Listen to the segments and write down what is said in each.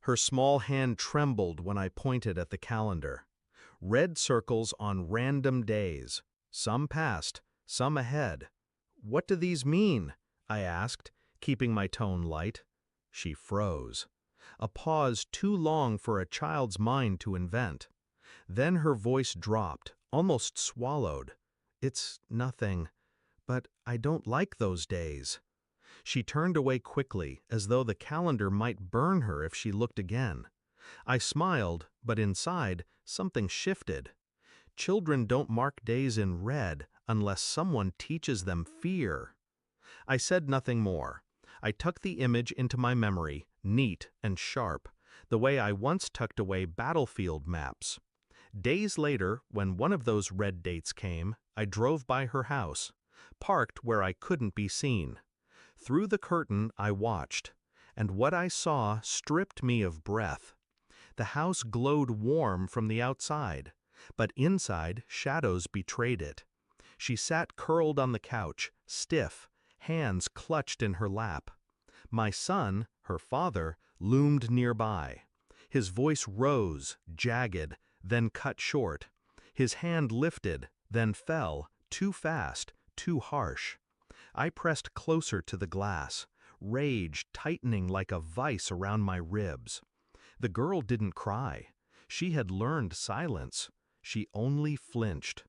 Her small hand trembled when I pointed at the calendar. Red circles on random days, some past, some ahead. "What do these mean?" I asked, keeping my tone light. She froze. A pause too long for a child's mind to invent. Then her voice dropped, almost swallowed. "It's nothing, but I don't like those days." She turned away quickly, as though the calendar might burn her if she looked again. I smiled, but inside, something shifted. Children don't mark days in red unless someone teaches them fear. I said nothing more. I tucked the image into my memory, neat and sharp, the way I once tucked away battlefield maps. Days later, when one of those red dates came, I drove by her house, parked where I couldn't be seen. Through the curtain I watched, and what I saw stripped me of breath. The house glowed warm from the outside, but inside shadows betrayed it. She sat curled on the couch, stiff, hands clutched in her lap. My son, her father, loomed nearby. His voice rose, jagged, then cut short. His hand lifted, then fell, too fast, too harsh. I pressed closer to the glass, rage tightening like a vice around my ribs. The girl didn't cry. She had learned silence. She only flinched.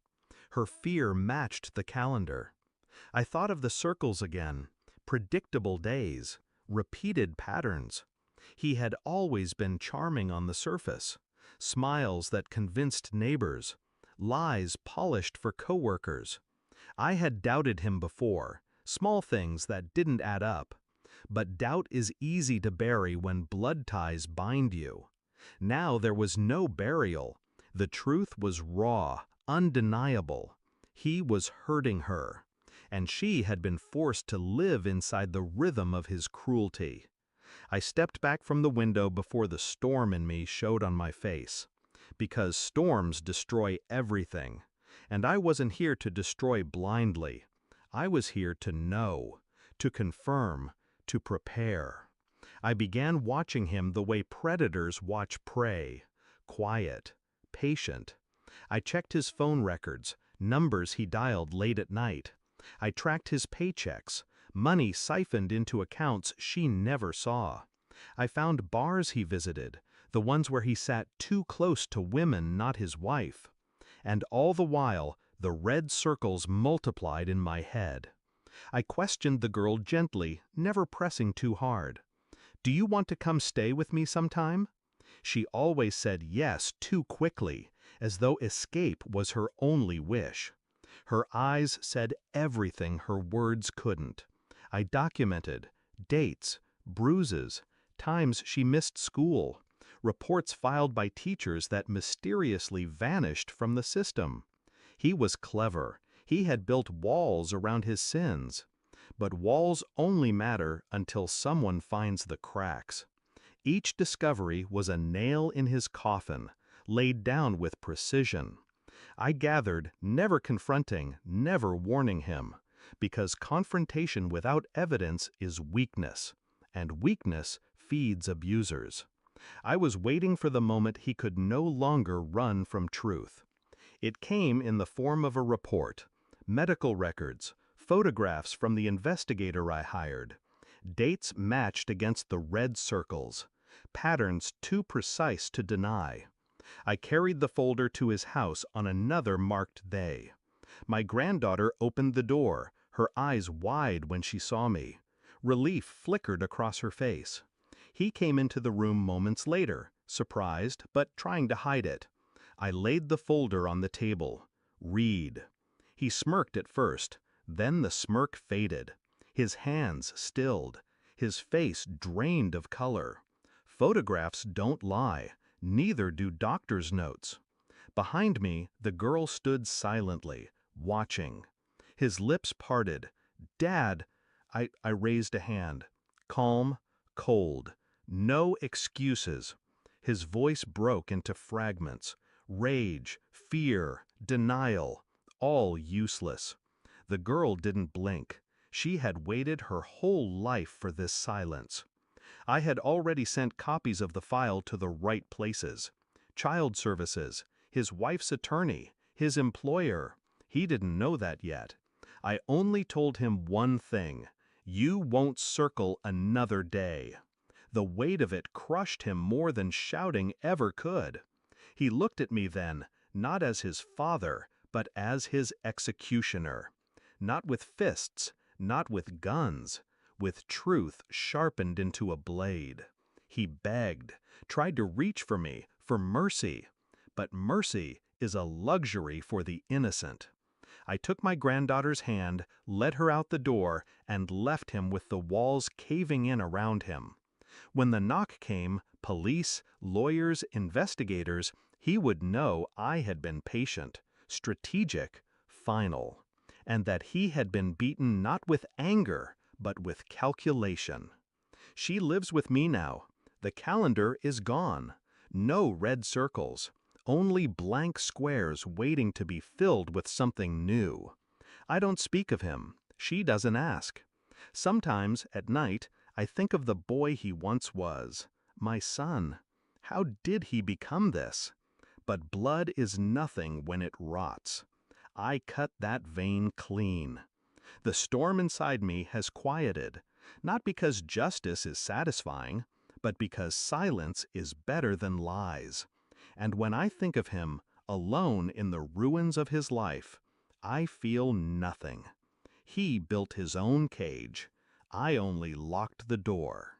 Her fear matched the calendar. I thought of the circles again, predictable days, repeated patterns. He had always been charming on the surface, smiles that convinced neighbors, lies polished for coworkers. I had doubted him before, small things that didn't add up. But doubt is easy to bury when blood ties bind you. Now there was no burial. The truth was raw, undeniable. He was hurting her, and she had been forced to live inside the rhythm of his cruelty. I stepped back from the window before the storm in me showed on my face. Because storms destroy everything. And I wasn't here to destroy blindly. I was here to know, to confirm, to prepare. I began watching him the way predators watch prey, quiet, patient. I checked his phone records, numbers he dialed late at night. I tracked his paychecks, money siphoned into accounts she never saw. I found bars he visited, the ones where he sat too close to women not his wife. And all the while, the red circles multiplied in my head. I questioned the girl gently, never pressing too hard. "Do you want to come stay with me sometime?" She always said yes too quickly, as though escape was her only wish. Her eyes said everything her words couldn't. I documented dates, bruises, times she missed school, reports filed by teachers that mysteriously vanished from the system. He was clever. He had built walls around his sins. But walls only matter until someone finds the cracks. Each discovery was a nail in his coffin, laid down with precision. I gathered, never confronting, never warning him, because confrontation without evidence is weakness, and weakness feeds abusers. I was waiting for the moment he could no longer run from truth. It came in the form of a report, medical records, photographs from the investigator I hired. Dates matched against the red circles, patterns too precise to deny. I carried the folder to his house on another marked day. My granddaughter opened the door, her eyes wide when she saw me. Relief flickered across her face. He came into the room moments later, surprised but trying to hide it. I laid the folder on the table. "Read." He smirked at first, then the smirk faded. His hands stilled, his face drained of color. Photographs don't lie, neither do doctor's notes. Behind me, the girl stood silently, watching. His lips parted. "Dad," I raised a hand. Calm, cold, no excuses. His voice broke into fragments. Rage, fear, denial, all useless. The girl didn't blink. She had waited her whole life for this silence. I had already sent copies of the file to the right places. Child services, his wife's attorney, his employer. He didn't know that yet. I only told him one thing: you won't circle another day. The weight of it crushed him more than shouting ever could. He looked at me then, not as his father, but as his executioner. Not with fists, not with guns, with truth sharpened into a blade. He begged, tried to reach for me, for mercy. But mercy is a luxury for the innocent. I took my granddaughter's hand, led her out the door, and left him with the walls caving in around him. When the knock came, police, lawyers, investigators, he would know I had been patient, strategic, final, and that he had been beaten not with anger, but with calculation. She lives with me now. The calendar is gone. No red circles. Only blank squares waiting to be filled with something new. I don't speak of him. She doesn't ask. Sometimes, at night, I think of the boy he once was. My son. How did he become this? But blood is nothing when it rots. I cut that vein clean. The storm inside me has quieted, not because justice is satisfying, but because silence is better than lies. And when I think of him, alone in the ruins of his life, I feel nothing. He built his own cage. I only locked the door.